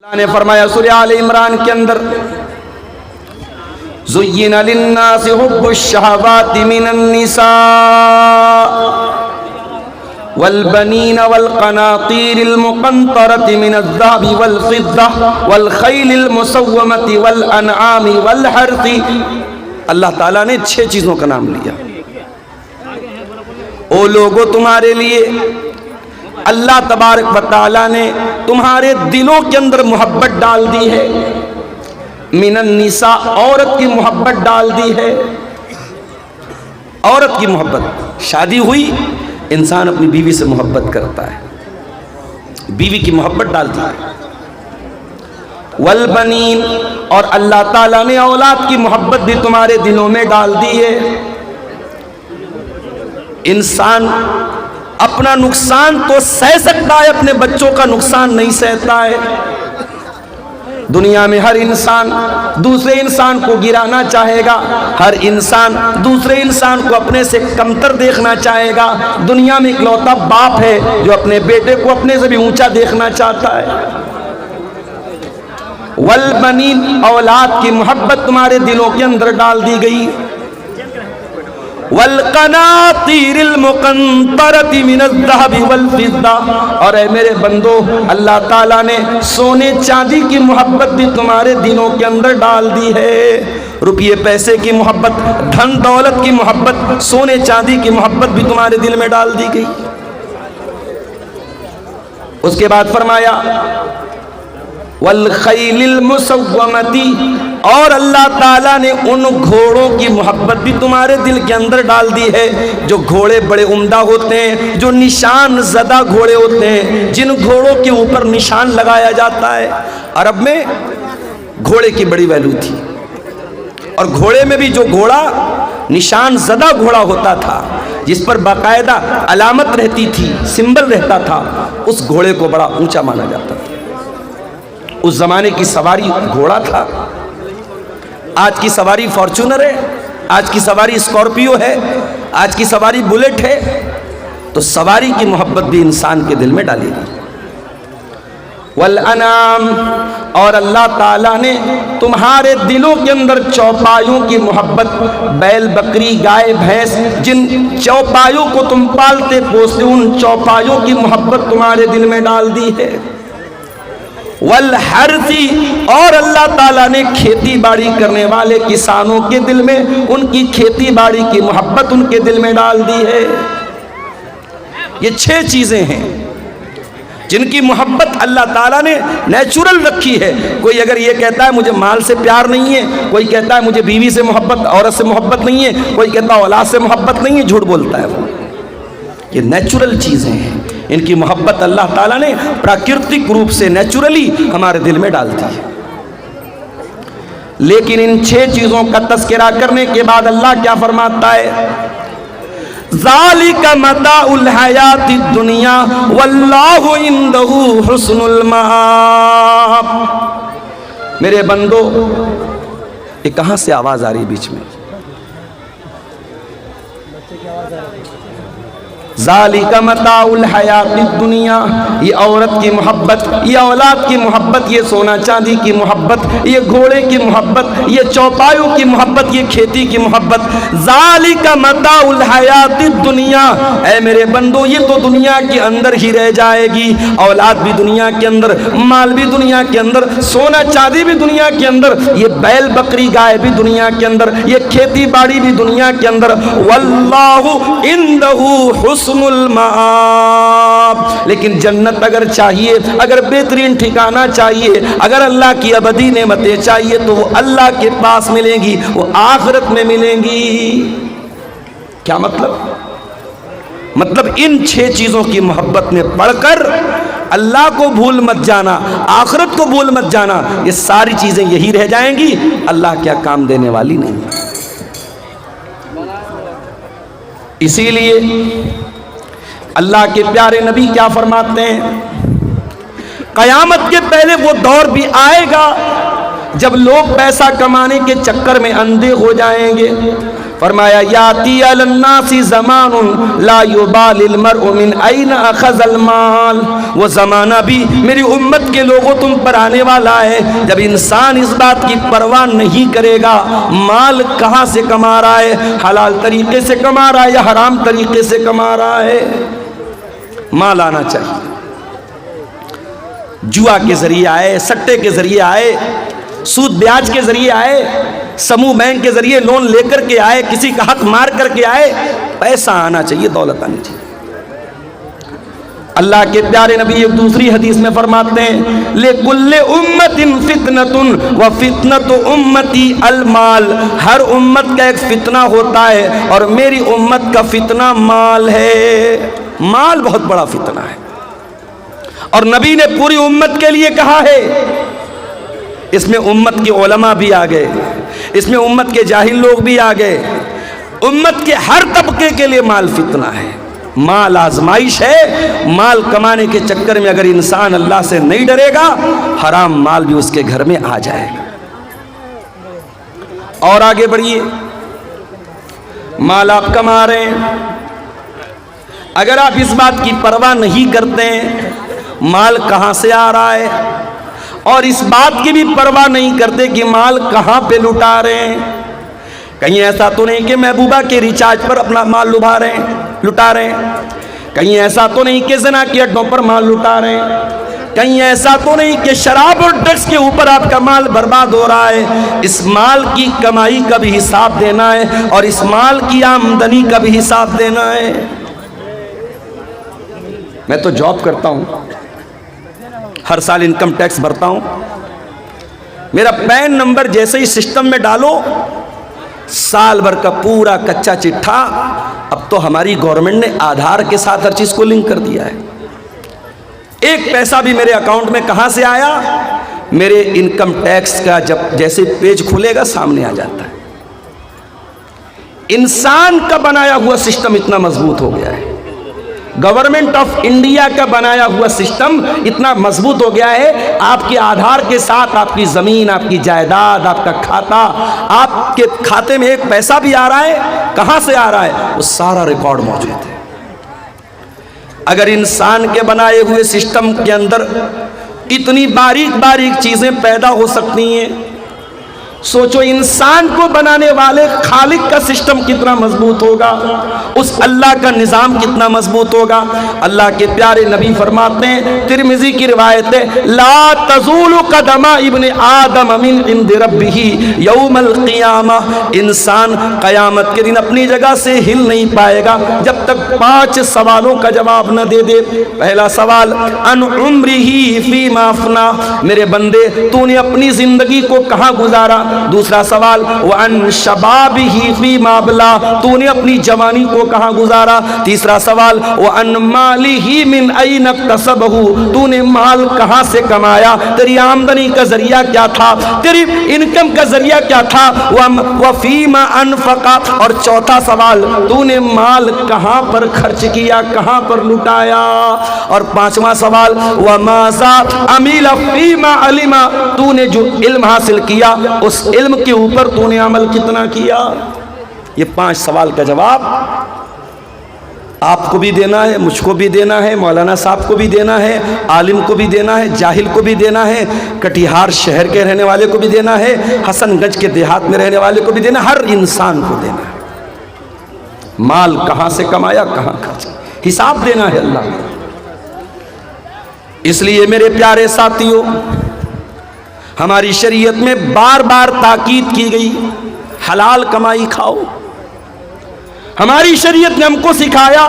اللہ نے فرمایا سورہ آل عمران کے اندر زُيِّنَ لِلنَّاسِ حُبُّ الشَّهَوَاتِ مِنَ النِّسَاءِ وَالْبَنِينَ وَالْقَنَاطِيرِ الْمُقَنطَرَةِ مِنَ الذَّهَبِ وَالْفِضَّةِ وَالْخَيْلِ الْمُسَوَّمَةِ وَالْأَنْعَامِ وَالْحَرْثِ۔ اللہ تعالیٰ نے 6 چیزوں کا نام لیا۔ او لوگوں، تمہارے لیے اللہ تبارک و تعالیٰ نے تمہارے دلوں کے اندر محبت ڈال دی ہے۔ من النساء، عورت کی محبت ڈال دی ہے۔ عورت کی محبت، شادی ہوئی، انسان اپنی بیوی سے محبت کرتا ہے، بیوی کی محبت ڈال دی ہے۔ والبنین، اور اللہ تعالیٰ نے اولاد کی محبت بھی تمہارے دلوں میں ڈال دی ہے۔ انسان اپنا نقصان تو سہ سکتا ہے، اپنے بچوں کا نقصان نہیں سہتا ہے۔ دنیا میں ہر انسان دوسرے انسان کو گرانا چاہے گا، ہر انسان دوسرے انسان کو اپنے سے کمتر دیکھنا چاہے گا۔ دنیا میں اکلوتا باپ ہے جو اپنے بیٹے کو اپنے سے بھی اونچا دیکھنا چاہتا ہے۔ والبنین، اولاد کی محبت تمہارے دلوں کے اندر ڈال دی گئی۔ والقناطیر المقنطرۃ من الذهب والفضہ، اور اے میرے بندو، اللہ تعالیٰ نے سونے چاندی کی محبت بھی تمہارے دلوں کے اندر ڈال دی ہے۔ روپیے پیسے کی محبت، دھن دولت کی محبت، سونے چاندی کی محبت بھی تمہارے دل میں ڈال دی گئی۔ اس کے بعد فرمایا والخیل المسومۃ، اور اللہ تعالیٰ نے ان گھوڑوں کی محبت بھی تمہارے دل کے اندر ڈال دی ہے، جو گھوڑے بڑے عمدہ ہوتے ہیں، جو نشان زدہ گھوڑے ہوتے ہیں، جن گھوڑوں کے اوپر نشان لگایا جاتا ہے۔ عرب میں گھوڑے کی بڑی ویلیو تھی، اور گھوڑے میں بھی جو گھوڑا نشان زدہ گھوڑا ہوتا تھا، جس پر باقاعدہ علامت رہتی تھی، سمبل رہتا تھا، اس گھوڑے کو بڑا اونچا مانا جاتا تھا۔ اس زمانے کی سواری گھوڑا تھا۔ آج کی سواری فارچونر ہے، آج کی سواری اسکارپیو ہے، آج کی سواری بلیٹ ہے۔ تو سواری کی محبت بھی انسان کے دل میں ڈالی گئی۔ والانعام، اور اللہ تعالیٰ نے تمہارے دلوں کے اندر چوپایوں کی محبت، بیل بکری گائے بھینس، جن چوپایوں کو تم پالتے پوستے، ان چوپایوں کی محبت تمہارے دل میں ڈال دی ہے۔ والحرث، اور اللہ تعالیٰ نے کھیتی باڑی کرنے والے کسانوں کے دل میں ان کی کھیتی باڑی کی محبت ان کے دل میں ڈال دی ہے۔ یہ 6 چیزیں ہیں جن کی محبت اللہ تعالیٰ نے نیچرل رکھی ہے۔ کوئی اگر یہ کہتا ہے مجھے مال سے پیار نہیں ہے، کوئی کہتا ہے مجھے بیوی سے محبت، عورت سے محبت نہیں ہے، کوئی کہتا ہے اولاد سے محبت نہیں ہے، جھوٹ بولتا ہے وہ۔ یہ نیچرل چیزیں ہیں، ان کی محبت اللہ تعالیٰ نے پراکرتک روپ سے نیچرلی ہمارے دل میں ڈال دی ہے۔ لیکن ان 6 چیزوں کا تذکرہ کرنے کے بعد اللہ کیا فرماتا ہے؟ ذالک متاع الحیات الدنیا واللہ عندہ حسن المآب۔ میرے بندو، یہ کہاں سے آواز آ رہی بیچ میں؟ ذالک متاع الحیات الدنیا، یہ عورت کی محبت، یہ اولاد کی محبت، یہ سونا چاندی کی محبت، یہ گھوڑے کی محبت، یہ چوپایوں کی محبت، یہ کھیتی کی محبت۔ ذالک متاع الحیات الدنیا، اے میرے بندو، یہ تو دنیا کے اندر ہی رہ جائے گی۔ اولاد بھی دنیا کے اندر، مال بھی دنیا کے اندر، سونا چاندی بھی دنیا کے اندر، یہ بیل بکری گائے بھی دنیا کے اندر، یہ کھیتی باڑی بھی دنیا کے اندر۔ واللہ عندہ حسن المآب، لیکن جنت اگر چاہیے، اگر بہترین ٹھکانہ چاہیے، اگر اللہ کی ابدی نعمتیں چاہیے تو وہ اللہ کے پاس ملیں گی، وہ آخرت میں ملیں گی۔ کیا مطلب؟ مطلب ان 6 چیزوں کی محبت میں پڑھ کر اللہ کو بھول مت جانا، آخرت کو بھول مت جانا۔ یہ ساری چیزیں یہی رہ جائیں گی، اللہ کیا کام دینے والی نہیں۔ اسی لیے اللہ کے پیارے نبی کیا فرماتے ہیں؟ قیامت کے پہلے وہ دور بھی آئے گا جب لوگ پیسہ کمانے کے چکر میں اندھے ہو جائیں گے، فرمایا یاتی علی الناس زمان لا یبالی المرء من این اخذ المال، وہ زمانہ بھی میری امت کے لوگوں تم پر آنے والا ہے جب انسان اس بات کی پرواہ نہیں کرے گا مال کہاں سے کما رہا ہے، حلال طریقے سے کما رہا ہے یا حرام طریقے سے کما رہا ہے۔ مال آنا چاہیے، جوا کے ذریعے آئے، سٹے کے ذریعے آئے، سود بیاج کے ذریعے آئے، سموہ بینک کے ذریعے لون لے کر کے آئے، کسی کا حق مار کر کے آئے، پیسہ آنا چاہیے، دولت آنی چاہیے۔ اللہ کے پیارے نبی ایک دوسری حدیث میں فرماتے ہیں لِكُلِّ أُمَّةٍ فِتْنَةٌ وَفِتْنَةُ أُمَّتِي الْمَالِ، ہر امت کا ایک فتنہ ہوتا ہے اور میری امت کا فتنہ مال ہے۔ مال بہت بڑا فتنہ ہے، اور نبی نے پوری امت کے لیے کہا ہے، اس میں امت کے علماء بھی آ گئے، اس میں امت کے جاہل لوگ بھی آ گئے، امت کے ہر طبقے کے لیے مال فتنہ ہے، مال آزمائش ہے۔ مال کمانے کے چکر میں اگر انسان اللہ سے نہیں ڈرے گا حرام مال بھی اس کے گھر میں آ جائے گا۔ اور آگے بڑھیے، مال آپ کما رہے ہیں، اگر آپ اس بات کی پرواہ نہیں کرتے ہیں مال کہاں سے آ رہا ہے، اور اس بات کی بھی پرواہ نہیں کرتے کہ مال کہاں پہ لٹا رہے ہیں، کہیں ایسا تو نہیں کہ محبوبہ کے ریچارج پر اپنا مال لٹا رہے ہیں، کہیں ایسا تو نہیں کہ زنا کے اڈوں پر مال لٹا رہے ہیں، کہیں ایسا تو نہیں کہ شراب اور ڈرگس کے اوپر آپ کا مال برباد ہو رہا ہے۔ اس مال کی کمائی کا بھی حساب دینا ہے اور اس مال کی آمدنی کا بھی حساب دینا ہے۔ میں تو جاب کرتا ہوں، ہر سال انکم ٹیکس بھرتا ہوں، میرا پین نمبر جیسے ہی سسٹم میں ڈالو سال بھر کا پورا کچا چٹھا، اب تو ہماری گورنمنٹ نے آدھار کے ساتھ ہر چیز کو لنک کر دیا ہے، ایک پیسہ بھی میرے اکاؤنٹ میں کہاں سے آیا، میرے انکم ٹیکس کا جب جیسے پیج کھلے گا سامنے آ جاتا ہے۔ انسان کا بنایا ہوا سسٹم اتنا مضبوط ہو گیا ہے، گورنمنٹ آف انڈیا کا بنایا ہوا سسٹم اتنا مضبوط ہو گیا ہے، آپ کے آدھار کے ساتھ آپ کی زمین، آپ کی جائیداد، آپ کا کھاتا، آپ کے کھاتے میں ایک پیسہ بھی آ رہا ہے کہاں سے آ رہا ہے وہ سارا ریکارڈ موجود ہے۔ اگر انسان کے بنائے ہوئے سسٹم کے اندر اتنی باریک باریک چیزیں پیدا ہو سکتی ہیں، سوچو انسان کو بنانے والے خالق کا سسٹم کتنا مضبوط ہوگا، اس اللہ کا نظام کتنا مضبوط ہوگا۔ اللہ کے پیارے نبی فرماتے ہیں، ترمذی کی روایت ہے، لا تزول قدم ابن آدم من عند ربہ یوم القیامہ، انسان قیامت کے دن اپنی جگہ سے ہل نہیں پائے گا جب تک 5 سوالوں کا جواب نہ دے دے۔ پہلا سوال، ان عمرہ فیما افنا، میرے بندے تو نے اپنی زندگی کو کہاں گزارا۔ دوسرا سوال، وَأَن شَبَابِهِ فِيمَا أَبْلَىٰ، تو نے اپنی جوانی کو کہاں گزارا۔ تیسرا سوال، وَأَن مَالِهِ مِنْ أَيْنَ اكْتَسَبَهُ، تو نے مال کہاں سے کمایا، تیری آمدنی کا ذریعہ کیا تھا، تیری انکم کا ذریعہ کیا تھا۔ وَفِيمَا أَنفَقَ، اور چوتھا سوال، تو نے مال کہاں پر خرچ کیا، کہاں پر لٹایا۔ اور پانچواں سوال، وَمَاذَا عَمِلَ فِيمَا عَلِمَ، تو نے جو علم حاصل کیا اس علم کے اوپر تو نے عمل کتنا کیا۔ یہ 5 سوال کا جواب آپ کو بھی دینا ہے، مجھ کو بھی دینا ہے، مولانا صاحب کو بھی دینا ہے، عالم کو بھی دینا ہے، جاہل کو بھی دینا ہے، کٹیہار شہر کے رہنے والے کو بھی دینا ہے، حسن گنج کے دیہات میں رہنے والے کو بھی دینا ہے، ہر انسان کو دینا ہے۔ مال کہاں سے کمایا، کہاں خرچ، حساب دینا ہے اللہ۔ اس لیے میرے پیارے ساتھیوں، ہماری شریعت میں بار بار تاکید کی گئی، حلال کمائی کھاؤ۔ ہماری شریعت نے ہم کو سکھایا،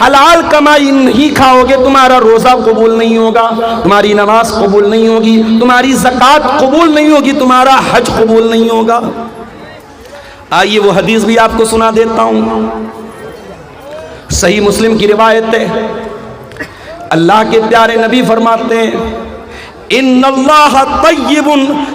حلال کمائی نہیں کھاؤ گے تمہارا روزہ قبول نہیں ہوگا، تمہاری نماز قبول نہیں ہوگی، تمہاری زکوٰۃ قبول نہیں ہوگی، تمہارا حج قبول نہیں ہوگا۔ آئیے وہ حدیث بھی آپ کو سنا دیتا ہوں، صحیح مسلم کی روایت ہے۔ اللہ کے پیارے نبی فرماتے ہیں، ان اللہ طیب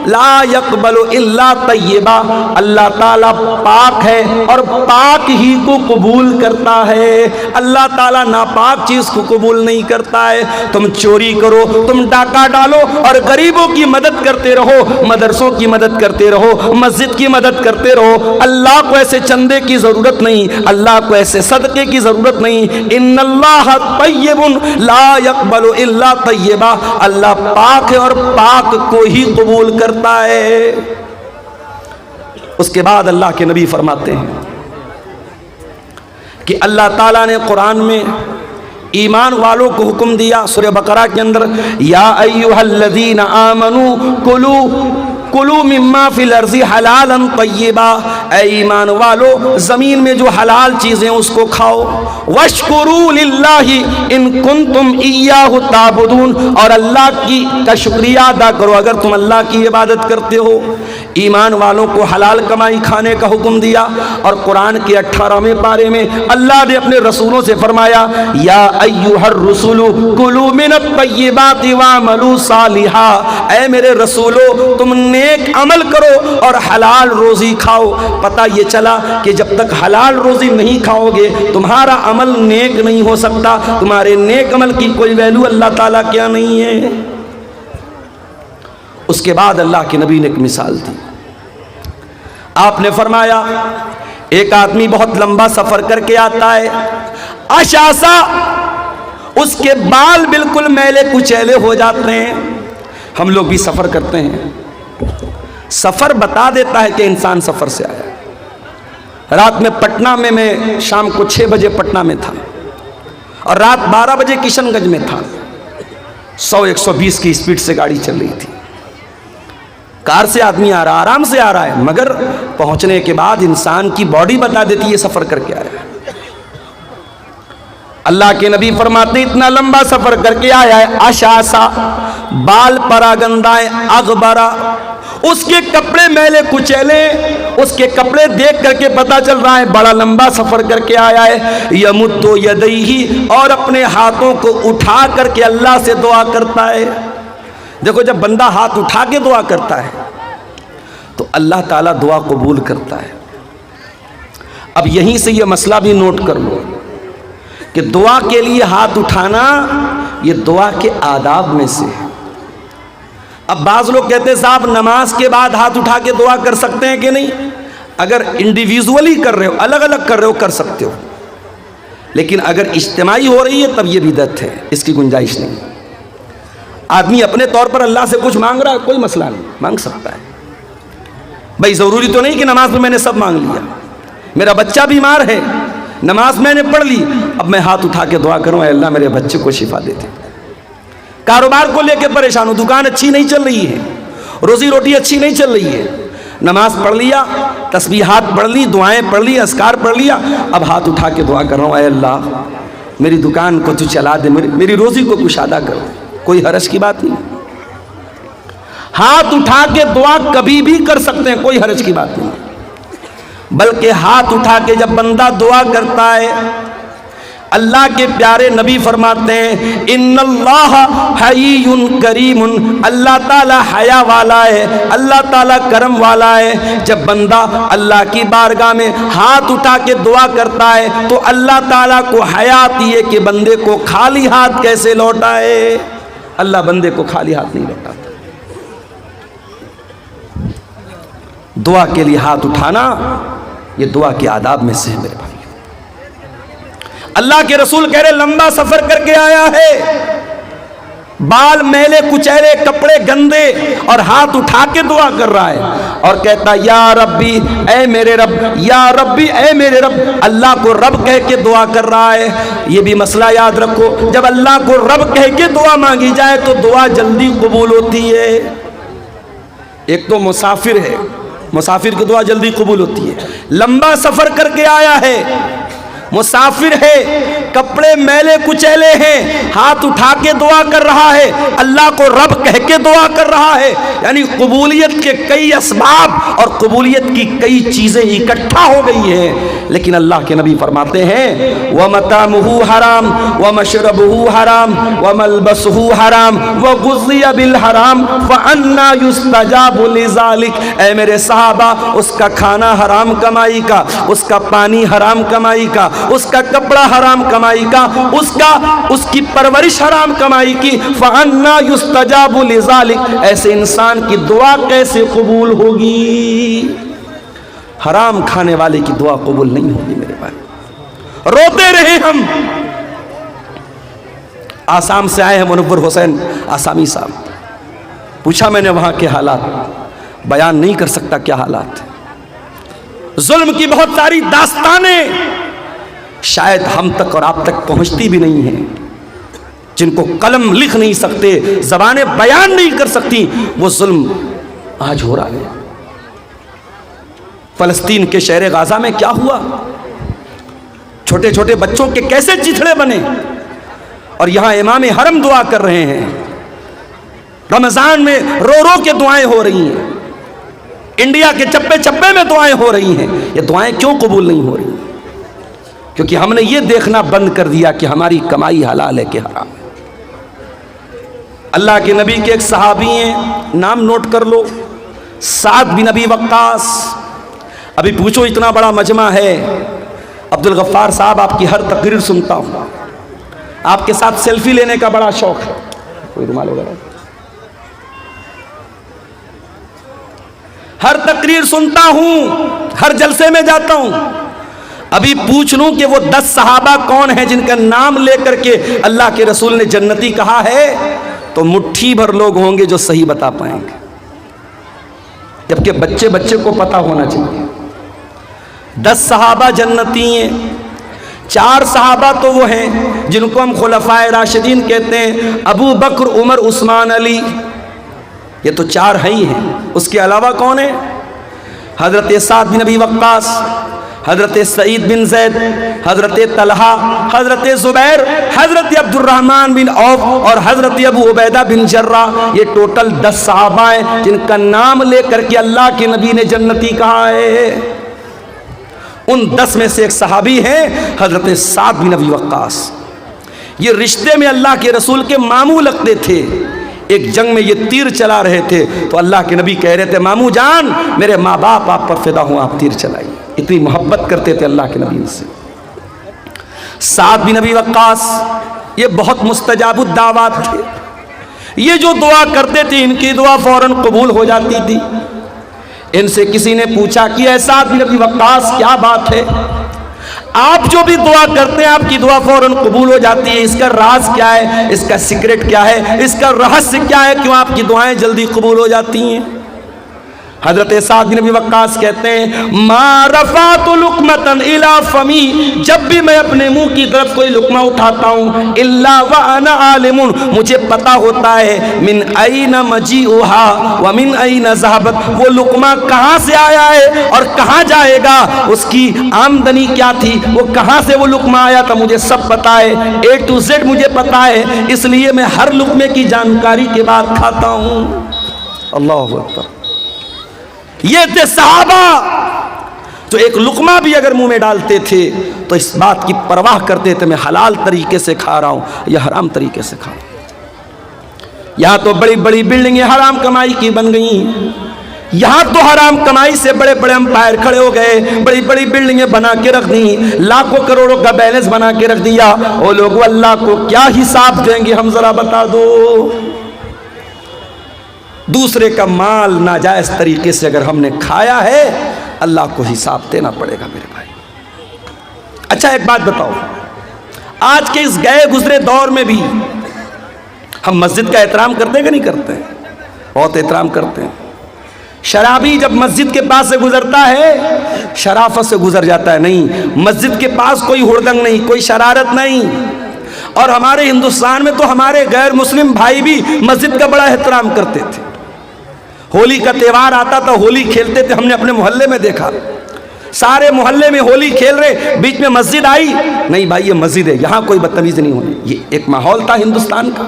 لا یقبل الا طیبا، اللہ تعالیٰ پاک ہے اور پاک ہی کو قبول کرتا ہے، اللہ تعالیٰ ناپاک چیز کو قبول نہیں کرتا ہے۔ تم چوری کرو، تم ڈاکہ ڈالو اور غریبوں کی مدد کرتے رہو، مدرسوں کی مدد کرتے رہو، مسجد کی مدد کرتے رہو، اللہ کو ایسے چندے کی ضرورت نہیں، اللہ کو ایسے صدقے کی ضرورت نہیں۔ ان اللہ طیب لا یقبل الا طیبا، اللہ پاک ہے اور پاک کو ہی قبول کرتا ہے۔ اس کے بعد اللہ کے نبی فرماتے ہیں کہ اللہ تعالیٰ نے قرآن میں ایمان والوں کو حکم دیا سورہ بقرہ کے اندر، یا ایھا الذین آمنوا کلوا مما فی الارض حلالا طیبا، اے ایمان والو زمین میں جو حلال چیزیں اس کو کھاؤ، واشکروا للہ ان کنتم ایاہ تعبدون، اور اللہ کا شکریہ ادا کرو اگر تم اللہ کی عبادت کرتے ہو۔ ایمان والوں کو حلال کمائی کھانے کا حکم دیا، اور قرآن کے 18ویں پارے میں اللہ نے اپنے رسولوں سے فرمایا، یا ایھا الرسول کلوا من الطیبات واعملوا صالحا، اے میرے رسولو تم نیک عمل کرو اور حلال روزی کھاؤ۔ پتہ یہ چلا کہ جب تک حلال روزی نہیں کھاؤ گے تمہارا عمل نیک نہیں ہو سکتا، تمہارے نیک عمل کی کوئی ویلیو اللہ تعالیٰ کیا نہیں ہے۔ اس کے بعد اللہ کے نبی نے ایک مثال دی، آپ نے فرمایا ایک آدمی بہت لمبا سفر کر کے آتا ہے، اشعثا، اس کے بال بالکل میلے کچیلے ہو جاتے ہیں۔ ہم لوگ بھی سفر کرتے ہیں، سفر بتا دیتا ہے کہ انسان سفر سے آیا۔ رات میں پٹنہ میں شام کو 6 بجے پٹنہ میں تھا اور رات 12 بجے کشن گنج میں تھا، 100-120 کی سپیڈ سے گاڑی چل رہی تھی، کار سے آدمی آ رہا، آرام سے آ رہا ہے، مگر پہنچنے کے بعد انسان کی باڈی بتا دیتی ہے یہ سفر کر کے آیا ہے۔ اللہ کے نبی فرماتے اتنا لمبا سفر کر کے آیا ہے، اشعثا، بال پراگندہ اغبرا، اس کے کپڑے میلے کچیلے، اس کے کپڑے دیکھ کر کے پتا چل رہا ہے بڑا لمبا سفر کر کے آیا ہے۔ یمد یدیہ، اور اپنے ہاتھوں کو اٹھا کر کے اللہ سے دعا کرتا ہے۔ دیکھو جب بندہ ہاتھ اٹھا کے دعا کرتا ہے تو اللہ تعالیٰ دعا قبول کرتا ہے۔ اب یہیں سے یہ مسئلہ بھی نوٹ کر لو کہ دعا کے لیے ہاتھ اٹھانا یہ دعا کے آداب میں سے ہے۔ اب بعض لوگ کہتے ہیں صاحب نماز کے بعد ہاتھ اٹھا کے دعا کر سکتے ہیں کہ نہیں؟ اگر انڈیویزولی کر رہے ہو، الگ الگ کر رہے ہو، کر سکتے ہو، لیکن اگر اجتماعی ہو رہی ہے تب یہ بدعت ہے، اس کی گنجائش نہیں۔ آدمی اپنے طور پر اللہ سے کچھ مانگ رہا ہے، کوئی مسئلہ نہیں، مانگ سکتا ہے بھائی، ضروری تو نہیں کہ نماز میں نے سب مانگ لیا۔ میرا بچہ بیمار ہے، نماز میں نے پڑھ لی، اب میں ہاتھ اٹھا کے دعا کروں اے اللہ میرے بچے کو شفا دے دے۔ کاروبار کو لے کے پریشان ہوں، دکان اچھی نہیں چل رہی ہے، روزی روٹی اچھی نہیں چل رہی ہے، نماز پڑھ لیا، تسبیحات پڑھ لی، دعائیں پڑھ لی، اذکار پڑھ لیا، اب ہاتھ اٹھا کے دعا کر رہا ہوں اے اللہ میری دکان کو تو چلا دے، میری روزی کو کشادہ کرو، کوئی حرج کی بات نہیں۔ ہاتھ اٹھا کے دعا کبھی بھی کر سکتے ہیں، کوئی حرج کی بات نہیں، بلکہ ہاتھ اٹھا کے جب بندہ دعا کرتا ہے اللہ کے پیارے نبی فرماتے ہیں ان اللہ حی کریم، اللہ تعالیٰ حیا والا ہے، اللہ تعالیٰ کرم والا ہے۔ جب بندہ اللہ کی بارگاہ میں ہاتھ اٹھا کے دعا کرتا ہے تو اللہ تعالیٰ کو حیا آتی ہے کہ بندے کو خالی ہاتھ کیسے لوٹائے، اللہ بندے کو خالی ہاتھ نہیں لوٹاتا۔ دعا کے لیے ہاتھ اٹھانا یہ دعا کے آداب میں سے ہے میرے بھائی۔ اللہ کے رسول کہہ رہے لمبا سفر کر کے آیا ہے، بال میلے کچیلے، کپڑے گندے، اور ہاتھ اٹھا کے دعا کر رہا ہے اور کہتا یا ربی اے میرے رب، یا ربی اے میرے رب، اللہ کو رب کہہ کے دعا کر رہا ہے۔ یہ بھی مسئلہ یاد رکھو، جب اللہ کو رب کہہ کے دعا مانگی جائے تو دعا جلدی قبول ہوتی ہے۔ ایک تو مسافر ہے، مسافر کی دعا جلدی قبول ہوتی ہے، لمبا سفر کر کے آیا ہے مسافر ہے، کپڑے میلے کچیلے ہیں، ہاتھ اٹھا کے دعا کر رہا ہے، اللہ کو رب کہہ کے دعا کر رہا ہے، یعنی قبولیت کے کئی اسباب اور قبولیت کی کئی چیزیں اکٹھا ہو گئی ہیں، لیکن اللہ کے نبی فرماتے ہیں وَمَطْعَمُهُ حرام وَمَشْرَبُهُ حرام وَمَلْبَسُهُ حرام وَغُذِّيَ بِالْحَرَامِ فَأَنَّا يُسْتَجَابُ لِذَلِكَ۔ اے میرے صحابہ، اس کا کھانا حرام کمائی کا، اس کا پانی حرام کمائی کا، اس کا کپڑا حرام کمائی کا، اس کی پرورش حرام کمائی کی، فَأَنَّا يُسْتَجَابُ لِذَلِكَ، ایسے انسان کی دعا کیسے قبول ہوگی؟ حرام کھانے والے کی دعا قبول نہیں ہوگی میرے بھائی۔ روتے رہے ہم۔ آسام سے آئے ہیں منور حسین آسامی صاحب، پوچھا میں نے وہاں کے حالات، بیان نہیں کر سکتا کیا حالات ہیں، ظلم کی بہت ساری داستانیں شاید ہم تک اور آپ تک پہنچتی بھی نہیں ہیں، جن کو قلم لکھ نہیں سکتے، زبانیں بیان نہیں کر سکتی، وہ ظلم آج ہو رہا ہے۔ فلسطین کے شہر غزہ میں کیا ہوا؟ چھوٹے چھوٹے بچوں کے کیسے چتھڑے بنے، اور یہاں امام حرم دعا کر رہے ہیں، رمضان میں رو رو کے دعائیں ہو رہی ہیں، انڈیا کے چپے چپے میں دعائیں ہو رہی ہیں۔ یہ دعائیں کیوں قبول نہیں ہو رہی؟ کیونکہ ہم نے یہ دیکھنا بند کر دیا کہ ہماری کمائی حلال ہے کہ حرام ہے۔ اللہ کے نبی کے ایک صحابی ہیں، نام نوٹ کر لو، سعد بن ابی وقاص۔ ابھی پوچھو اتنا بڑا مجمع ہے، عبدالغفار صاحب آپ کی ہر تقریر سنتا ہوں، آپ کے ساتھ سیلفی لینے کا بڑا شوق ہے، کوئی رومال وغیرہ، ہر تقریر سنتا ہوں، ہر جلسے میں جاتا ہوں۔ ابھی پوچھ لوں کہ وہ 10 صحابہ کون ہیں جن کا نام لے کر کے اللہ کے رسول نے جنتی کہا ہے، تو مٹھی بھر لوگ ہوں گے جو صحیح بتا پائیں گے، جبکہ بچے بچے کو پتا ہونا چاہیے۔ 10 صحابہ جنتی ہیں، 4 صحابہ تو وہ ہیں جن کو ہم خلفائے راشدین کہتے ہیں، ابو بکر، عمر، عثمان، علی، یہ تو 4 ہی ہیں۔ اس کے علاوہ کون ہیں؟ حضرت سعد بن ابی وقاص، حضرت سعید بن زید، حضرت طلحہ، حضرت زبیر، حضرت عبد الرحمن بن عوف اور حضرت ابو عبیدہ بن جراح، یہ ٹوٹل 10 صحابہ ہیں جن کا نام لے کر کے اللہ کے نبی نے جنتی کہا ہے۔ ان 10 میں سے ایک صحابی ہیں حضرت سعد بن ابی وقاص۔ یہ رشتے میں اللہ کے رسول کے ماموں لگتے تھے۔ ایک جنگ میں یہ تیر چلا رہے تھے تو اللہ کے نبی کہہ رہے تھے، ماموں جان میرے ماں باپ آپ پر فدا ہوں، آپ تیر چلائیے۔ اتنی محبت کرتے تھے اللہ کے نبی سے۔ سعد بن ابی وقاص یہ بہت مستجاب الدعوات تھے، یہ جو دعا کرتے تھے ان کی دعا فوراً قبول ہو جاتی تھی۔ ان سے کسی نے پوچھا کہ اے سعد بن ابی وقاص کیا بات ہے، آپ جو بھی دعا کرتے ہیں آپ کی دعا فوراً قبول ہو جاتی ہے، اس کا راز کیا ہے، اس کا سیکرٹ کیا ہے، اس کا رہسیہ کیا ہے، کیوں آپ کی دعائیں جلدی قبول ہو جاتی ہیں؟ حضرت سعد بن ابی وقاص کہتے ہیں، ما رفعت لقمۃ الی فمی، جب بھی میں اپنے منہ کی طرف کوئی لقمہ اٹھاتا ہوں، الا وانا عالم، مجھے پتا ہوتا ہے، من این مجیئها ومن این ذهبت، وہ لقمہ کہاں سے آیا ہے اور کہاں جائے گا، اس کی آمدنی کیا تھی، وہ کہاں سے وہ لقمہ آیا تھا، مجھے سب پتا ہے، A to Z مجھے پتا ہے، اس لیے میں ہر لقمے کی جانکاری کے بعد کھاتا ہوں۔ اللہ اکبر۔ یہ تھے صحابہ جو ایک لقمہ بھی اگر منہ میں ڈالتے تھے تو اس بات کی پرواہ کرتے تھے میں حلال طریقے سے کھا رہا ہوں یا حرام طریقے سے کھا رہا ہوں۔ یہاں تو بڑی بڑی بلڈنگیں حرام کمائی کی بن گئی، یہاں تو حرام کمائی سے بڑے بڑے امپائر کھڑے ہو گئے، بڑی بڑی بلڈنگیں بنا کے رکھ دی، لاکھوں کروڑوں کا بیلنس بنا کے رکھ دیا۔ وہ لوگ اللہ کو کیا حساب دیں گے، ہم ذرا بتا دو۔ دوسرے کا مال ناجائز طریقے سے اگر ہم نے کھایا ہے اللہ کو حساب دینا پڑے گا میرے بھائی۔ اچھا ایک بات بتاؤ، آج کے اس گئے گزرے دور میں بھی ہم مسجد کا احترام کرتے ہیں کہ نہیں کرتے ہیں؟ بہت احترام کرتے ہیں۔ شرابی جب مسجد کے پاس سے گزرتا ہے شرافت سے گزر جاتا ہے، نہیں، مسجد کے پاس کوئی ہڑدنگ نہیں، کوئی شرارت نہیں۔ اور ہمارے ہندوستان میں تو ہمارے غیر مسلم بھائی بھی مسجد کا بڑا احترام کرتے تھے۔ ہولی کا تہوار آتا تھا، ہولی کھیلتے تھے، ہم نے اپنے محلے میں دیکھا سارے محلے میں ہولی کھیل رہے، بیچ میں مسجد آئی، نہیں بھائی یہ مسجد ہے، یہاں کوئی بدتمیزی نہیں ہونی. یہ ایک ماحول تھا ہندوستان کا.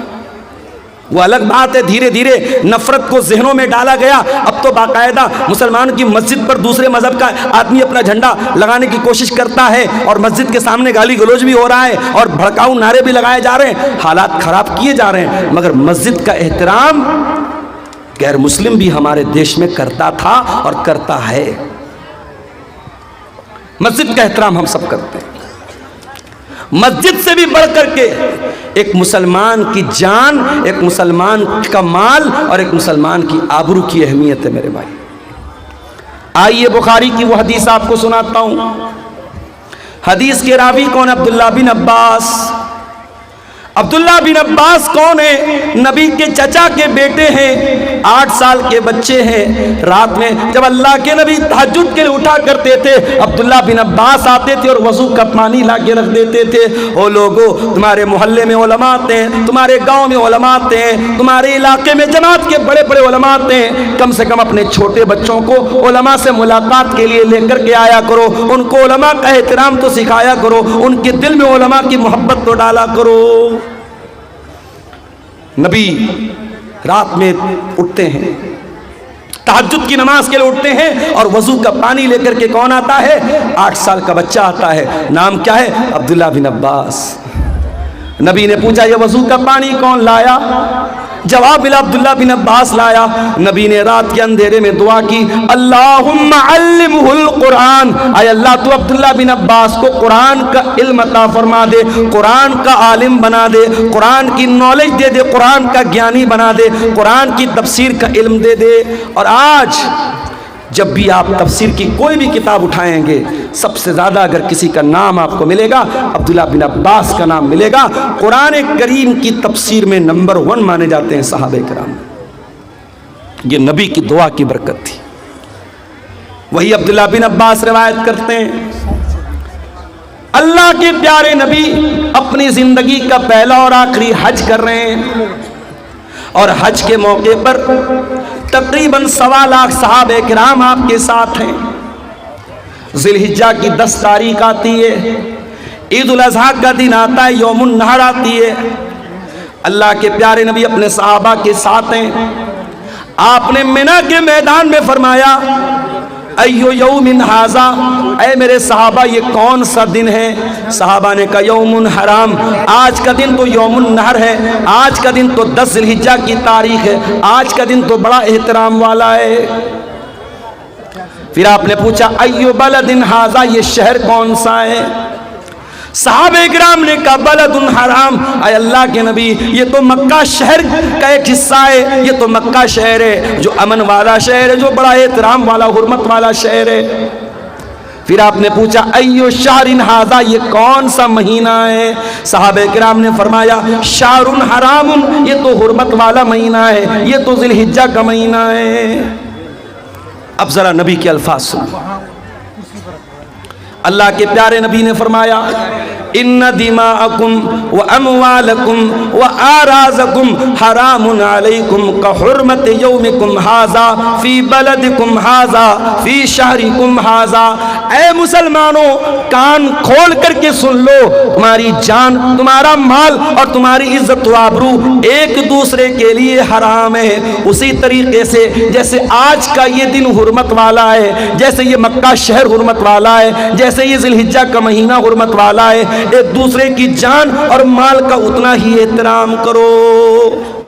وہ الگ بات ہے، دھیرے دھیرے نفرت کو ذہنوں میں ڈالا گیا. اب تو باقاعدہ مسلمان کی مسجد پر دوسرے مذہب کا آدمی اپنا جھنڈا لگانے کی کوشش کرتا ہے، اور مسجد کے سامنے گالی گلوچ بھی ہو رہا ہے اور بھڑکاؤ نعرے بھی لگائے جا رہے ہیں. حالات خراب کیے جا رہے ہیں، مگر مسجد کا احترام غیر مسلم بھی ہمارے دیش میں کرتا تھا اور کرتا ہے. مسجد کا احترام ہم سب کرتے ہیں. مسجد سے بھی بڑھ کر کے ایک مسلمان کی جان، ایک مسلمان کا مال اور ایک مسلمان کی آبرو کی اہمیت ہے میرے بھائی. آئیے بخاری کی وہ حدیث آپ کو سناتا ہوں. حدیث کے راوی کون؟ عبداللہ بن عباس. عبداللہ بن عباس کون ہے؟ نبی کے چچا کے بیٹے ہیں، 8 سال کے بچے ہیں. رات میں جب اللہ کے نبی تہجد کے لیے اٹھا کرتے تھے، عبداللہ بن عباس آتے تھے اور وضو کا پانی لا کے رکھ دیتے تھے. او لوگو، تمہارے محلے میں علماء آتے ہیں، تمہارے گاؤں میں علماء آتے ہیں، تمہارے علاقے میں جماعت کے بڑے بڑے علماء آتے ہیں، کم سے کم اپنے چھوٹے بچوں کو علماء سے ملاقات کے لیے لے کر کے آیا کرو. ان کو علماء کا احترام تو سکھایا کرو، ان کے دل میں علماء کی محبت تو ڈالا کرو. نبی رات میں اٹھتے ہیں، تہجد کی نماز کے لیے اٹھتے ہیں، اور وضو کا پانی لے کر کے کون آتا ہے؟ 8 سال کا بچہ آتا ہے. نام کیا ہے؟ عبداللہ بن عباس. نبی نے پوچھا یہ وضو کا پانی کون لایا؟ جواب ملا عبداللہ بن عباس لایا. نبی نے رات کے اندھیرے میں دعا کی، اللہم علمہ القرآن، اے اللہ تو عبداللہ بن عباس کو قرآن کا علم عطا فرما دے، قرآن کا عالم بنا دے، قرآن کی نالج دے دے، قرآن کا گیانی بنا دے، قرآن کی تفسیر کا علم دے دے. اور آج جب بھی آپ تفسیر کی کوئی بھی کتاب اٹھائیں گے، سب سے زیادہ اگر کسی کا نام آپ کو ملے گا، عبداللہ بن عباس کا نام ملے گا. قرآن کریم کی تفسیر میں نمبر 1 مانے جاتے ہیں صحابہ کرام. یہ نبی کی دعا کی برکت تھی. وہی عبداللہ بن عباس روایت کرتے ہیں، اللہ کے پیارے نبی اپنی زندگی کا پہلا اور آخری حج کر رہے ہیں، اور حج کے موقع پر تقریباً 1.25 لاکھ صحابہ کرام آپ کے ساتھ ہیں. ذی الحجہ کی 10 تاریخ آتی ہے، عید الاضحیٰ کا دن آتا ہے، یوم النحر آتی ہے. اللہ کے پیارے نبی اپنے صحابہ کے ساتھ ہیں. آپ نے منی کے میدان میں فرمایا، ایو یوم ھذا، اے میرے صحابہ یہ کون سا دن ہے؟ صحابہ نے کہا یوم حرام، آج کا دن تو یوم النحر ہے، آج کا دن تو 10 ذی الحجہ کی تاریخ ہے، آج کا دن تو بڑا احترام والا ہے. پھر آپ نے پوچھا ایو بلد ھذا، یہ شہر کون سا ہے؟ صحابہ کرام نے کہا بلد حرام، اے اللہ کے نبی یہ تو مکہ شہر کا ایک حصہ ہے، یہ تو مکہ شہر ہے جو امن والا شہر ہے، جو بڑا احترام والا حرمت والا شہر ہے. پھر آپ نے پوچھا ایو شہر ھذا، یہ کون سا مہینہ ہے؟ صحابہ کرام نے فرمایا شہر حرام، یہ تو حرمت والا مہینہ ہے، یہ تو ذی الحجہ کا مہینہ ہے. اب ذرا نبی کے الفاظ سنو. اللہ کے پیارے نبی نے فرمایا ان دماءکم واموالکم واعراضکم حرام علیکم کحرمت یومکم ھذا فی بلدکم ھذا فی شہرکم ھذا. اے مسلمانوں کان کھول کر کے سن لو، تمہاری جان، تمہارا مال اور تمہاری عزت و آبرو ایک دوسرے کے لیے حرام ہے. اسی طریقے سے جیسے آج کا یہ دن حرمت والا ہے، جیسے یہ مکہ شہر حرمت والا ہے، جیسے یہ ذی الحجہ کا مہینہ حرمت والا ہے، ایک دوسرے کی جان اور مال کا اتنا ہی احترام کرو.